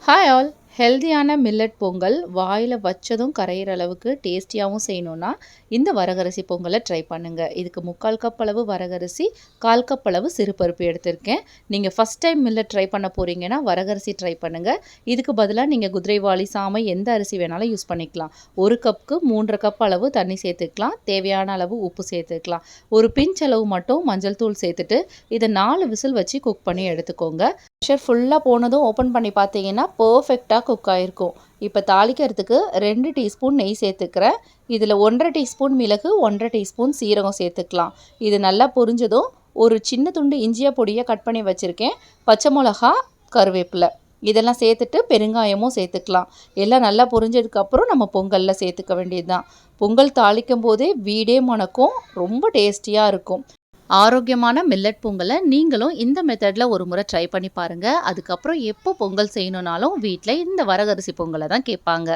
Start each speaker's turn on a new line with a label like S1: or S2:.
S1: Hi all. ஹெல்தியான millet Pongal வாயில் வச்சதும் கரையிற அளவுக்கு டேஸ்டியாகவும் செய்யணுன்னா இந்த வரகரிசி பொங்கலை ட்ரை பண்ணுங்கள். இதுக்கு 3/4 கப் அளவு வரகரிசி, 1/4 கப் அளவு சிறுபருப்பு எடுத்திருக்கேன். நீங்கள் ஃபஸ்ட் டைம் மில்லட் ட்ரை பண்ண போகிறீங்கன்னா வரகரிசி ட்ரை பண்ணுங்கள். இதுக்கு பதிலாக நீங்கள் குதிரைவாலி, சாமை எந்த அரிசி வேணாலும் யூஸ் பண்ணிக்கலாம். 1 கப்புக்கு 3/2 கப் அளவு தண்ணி சேர்த்துக்கலாம். தேவையான அளவு உப்பு சேர்த்துக்கலாம். ஒரு பிஞ்ச் அளவு மட்டும் மஞ்சள் தூள் சேர்த்துட்டு இதை 4 விசில் வச்சு குக் பண்ணி எடுத்துக்கோங்க. ப்ரெஷர் ஃபுல்லாக போனதும் ஓப்பன் பண்ணி பார்த்தீங்கன்னா பர்ஃபெக்டாக குக் ஆகிருக்கும். இப்போ தாளிக்கிறதுக்கு 2 டீஸ்பூன் நெய் சேர்த்துக்கிறேன். இதில் 1/2 டீஸ்பூன் மிளகு, 1/2 டீஸ்பூன் சீரகம் சேர்த்துக்கலாம். இது நல்லா பொரிஞ்சதும் ஒரு சின்ன துண்டு இஞ்சியை பொடியாக கட் பண்ணி வச்சுருக்கேன். பச்சை மிளகா, கருவேப்பிலை இதெல்லாம் சேர்த்துட்டு பெருங்காயமும் சேர்த்துக்கலாம். எல்லாம் நல்லா பொரிஞ்சதுக்கப்புறம் நம்ம பொங்கலில் சேர்த்துக்க வேண்டியது தான். பொங்கல் தாளிக்கும் போதே வீடே மணக்கும். ரொம்ப டேஸ்டியாக இருக்கும். ஆரோக்கியமான மில்லட் பொங்கலை நீங்களும் இந்த மெத்தடில் ஒரு முறை ட்ரை பண்ணி பாருங்கள். அதுக்கப்புறம் எப்போ பொங்கல் செய்யணுன்னாலும் வீட்டில் இந்த வரகரிசி பொங்கலை தான் கேட்பாங்க.